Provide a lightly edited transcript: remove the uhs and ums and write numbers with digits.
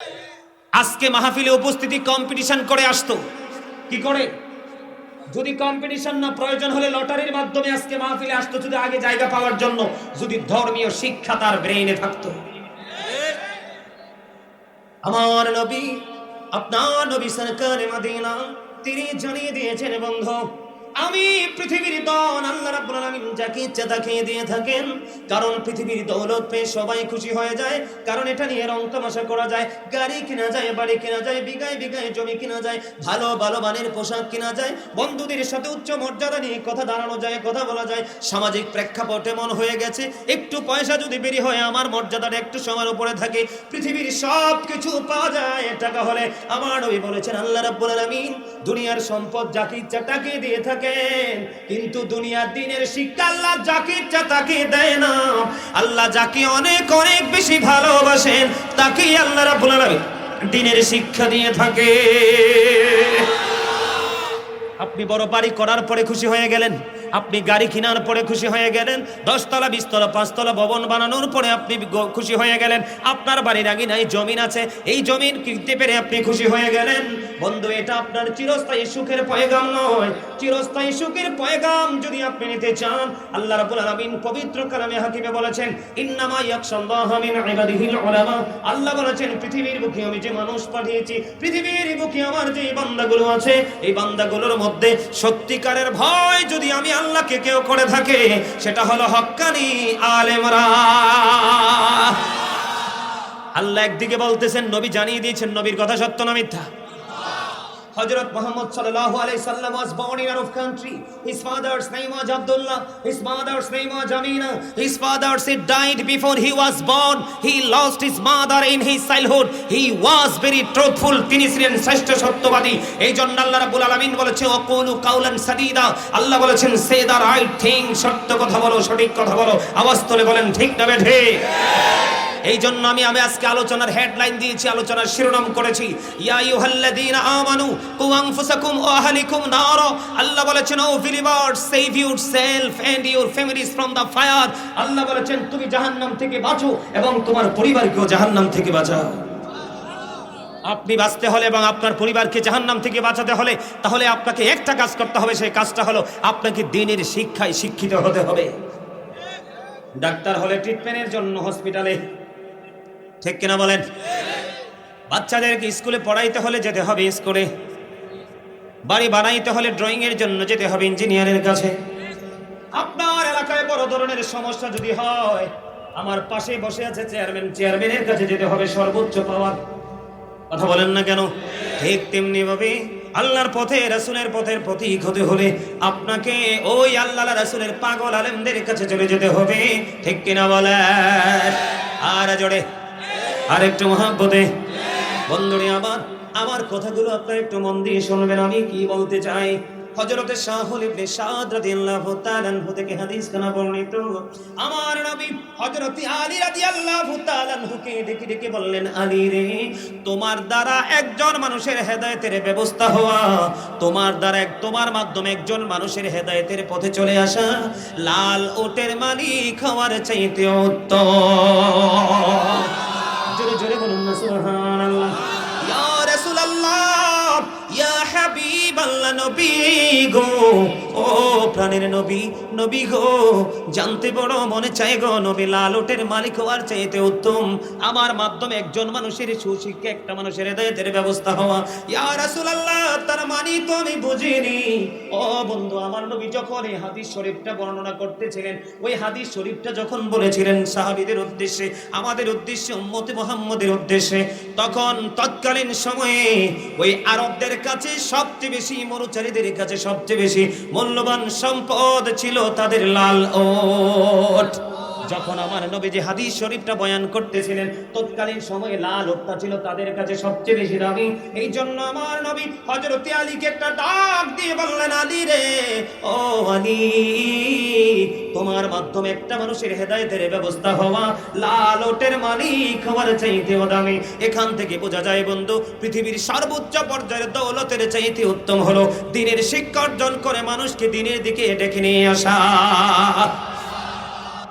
আজকে মাহফিলে উপস্থিতি কম্পিটিশন করে আসতো, কি করে? যদি কম্পিটিশন না, প্রয়োজন হলে লটারির মাধ্যমে আজকে মাহফিলে আসতো, যদি আগে জায়গা পাওয়ার জন্য, যদি ধর্মীয় শিক্ষা তার ব্রেইনে থাকতো। আমার নবী, আপনার নবী সরকারে মদিনা, তিনি জানিয়ে দিয়েছেন বন্ধু, আমি পৃথিবীর দন আল্লাহ রাব্বুল আলামিন যাকে ইচ্ছা তাকে দিয়ে থাকেন। কারণ পৃথিবীর দৌলত পেয়ে সবাই খুশি হয়ে যায়, কারণ এটা নিয়ে রং তামাশা করা যায়, গাড়ি কিনা যায়, বাড়ি কিনা যায়, বিঘায় বিঘায় জমি কিনা যায়, ভালো ভালো মানের পোশাক কিনা যায়, বন্ধুদের সাথে উচ্চ মর্যাদা নিয়ে কথা দাঁড়ানো যায়, কথা বলা যায়। সামাজিক প্রেক্ষাপট এমন হয়ে গেছে, একটু পয়সা যদি বেরি হয় আমার মর্যাদাটা একটু সময়ের উপরে থাকে, পৃথিবীর সব কিছু পাওয়া যায় টাকা হলে। আমার নবী বলেছেন আল্লাহ রাব্বুল আলামিন দুনিয়ার সম্পদ যাকে ইচ্ছা তাকে দিয়ে থাকে, কিন্তু দুনিয়ার দিনের শিক্ষা আল্লাহ যাকে ইচ্ছা তাকে দেয় না। আল্লাহ যাকে অনেক অনেক বেশি ভালোবাসেন তাকেই আল্লাহ রাব্বুল আলামিন দিনের শিক্ষা দিয়ে থাকে। আপনি বড় বাড়ি করার পরে খুশি হয়ে গেলেন, আপনি গাড়ি কেনার পরে খুশি হয়ে গেলেন, 10 তলা 20 তলা 5 তলা ভবন বানানোর পরে আপনি খুশি হয়ে গেলেন, আপনার বাড়ির আগে নাই জমিন আছে, এই জমিন কিনতে পেরে আপনি খুশি হয়ে গেলেন। বন্ধু, এটা আপনার চিরস্থায়ী সুখের পয়গাম নয়। চিরস্থায়ী সুখের পয়গাম যদি আপনি নিতে চান, আল্লাহ রাব্বুল আলামিন পবিত্র কালামে হাকিমে বলেছেন ইন্নামা ইয়াখশাল্লাহা মিন ইবাদিহিল উলামা। আল্লাহ বলেছেন পৃথিবীর বুকে আমি যে মানুষ পাঠিয়েছি, পৃথিবীর বুকে আমার যে বান্দাগুলো আছে, এই বান্দাগুলোর মধ্যে সত্যিকারের ভয় যদি আমি আল্লাহকে কেউ করে থাকে, সেটা হলো হক্কানি আলেমরা। আল্লাহ একদিকে বলতেছেন, নবী জানিয়ে দিয়েছেন নবীর কথা সত্য না মিথ্যা। Hazrat Muhammad sallallahu alaihi wasallam was born in Arab country. His father's name was Abdullah. His mother's name was Amina. His father said died before he was born. He lost his mother in his childhood. He was very truthful. তিনি ছিলেন শ্রেষ্ঠ সত্যবাদী। এই জন্য আল্লাহ রাব্বুল আলামিন বলেছে ওয়াকুলু কাউলান সাদীদা। আল্লাহ বলেছেন সে দা রাইট থিং, সত্য কথা বলো, সঠিক কথা বলো। আওয়াজ তুলে বলেন ঠিক না বেঠে? এই জন্য আমি আজকে আলোচনার হেডলাইন দিয়েছি, আলোচনার শিরোনাম করেছি ইয়া আইয়ুহাল্লাযীনা আমানু কু আনফুসাকুম ওয়া আহলিকুম নার। আল্লাহ বলেছেন O believers, save yourself and your families from the fire. Allah বলেছেন তুমি জাহান্নাম থেকে বাঁচো এবং তোমার পরিবারকেও জাহান্নাম থেকে বাঁচাও। আপনি বাঁচতে হলে এবং আপনার পরিবারকে জাহান্নাম থেকে বাঁচাতে হলে তাহলে আপনাকে একটা কাজ করতে হবে, সেই কাজটা হলো আপনাকে দ্বীনের শিক্ষায় শিক্ষিত হতে হবে। ডাক্তার হলে ট্রিটমেন্টের জন্য হসপিটালে, ঠিক কিনা বলেন? বাচ্চাদেরকে স্কুলে পড়াইতে হলে যেতে হবে স্কুলে, বাড়ি বানাইতে হলে ড্রয়িং এর জন্য যেতে হবে ইঞ্জিনিয়ারের কাছে। আপনার এলাকায় বড় ধরনের সমস্যা যদি হয়, আমার পাশে বসে আছে চেয়ারম্যান, চেয়ারম্যানের কাছে যেতে হবে সর্বোচ্চ পাওয়ার। কথা বলেন না কেন? ঠিক তেমনি ভাবে আল্লাহর পথে, রাসূলের পথের প্রতীক হতে হলে আপনাকে ওই আল্লাহ রাসূলের পাগল আলেমদের কাছে চলে যেতে হবে, ঠিক কিনা বলেন? আর জোরে আর একটু মহব্বতে বন্ধুরে আমার কথাগুলো আপনারা একটু মন দিয়ে শুনবেন। আমি কি বলতে চাই, হযরতে শাহুল ইবনে সাদ রাদিয়াল্লাহু তাআলা আনহু থেকে হাদিস কানা বর্ণিত, আমার নবী হযরতে আলী রাদিয়াল্লাহু তাআলা আনহুকে ডেকে ডেকে বললেন, আলী রে, তোমার দ্বারা একজন মানুষের হেদায়েতের ব্যবস্থা হওয়া, তোমার দ্বারা তোমার মাধ্যমে একজন মানুষের হেদায়েতের পথে চলে আসা লাল ওটের মালিক হওয়ার চাইতে উত্তম। জোরে জোরে বলুন না সুবহানাল্লাহ। ইয়া রাসূলুল্লাহ, ইয়া হাবিবাল্লাহ, নবী গো, ও প্রাণের নবী, নবী গো, জানতে বড় মনে চাই গো, নবী লাল ওটের মালিক হওয়ার চাইতে উত্তম আমার মাধ্যমে একজন মানুষের সুশিক্ষা, একটা মানুষের হেদায়েতের ব্যবস্থা হওয়া। ইয়া রাসূলুল্লাহ, তার মানে তো আমি বুঝিনি। ও বন্ধু, আমার নবী যখন এই হাদিস শরীফটা বর্ণনা করতেছিলেন, ওই হাদিস শরীফটা যখন বলেছিলেন সাহাবীদের উদ্দেশ্যে, আমাদের উদ্দেশ্যে, উম্মতে মুহাম্মদের উদ্দেশ্যে, তখন তৎকালীন সময়ে ওই আরবদের কাছে সবচেয়ে বেশি, মরুচারীদের কাছে সবচেয়ে বেশি মূল্যবান সম্পদ ছিল তাদের লাল ওট। যখন আমার নবী যে হাদিস শরীফটা বয়ান করতেছিলেন, তৎকালীন সময়ে লাল ওটটা ছিল তাদের কাছে সবচেয়ে বেশি দামি। এই জন্য আমার নবী হযরতে আলীকে একটা ডাক দিয়ে বললেন, আলী রে, ও আলী, তোমার মাধ্যমে একটা মানুষের হেদায়েতের ব্যবস্থা হওয়া লাল ওটের মালিক হওয়ার চাইতেও দামি। এখান থেকে বোঝা যায় বন্ধু, পৃথিবীর সর্বোচ্চ পর্যায়ের দৌলতের চাইতে উত্তম হলো দ্বীনের শিক্ষা অর্জন করে মানুষকে দ্বীনের দিকে ডেকে নিয়ে আসা।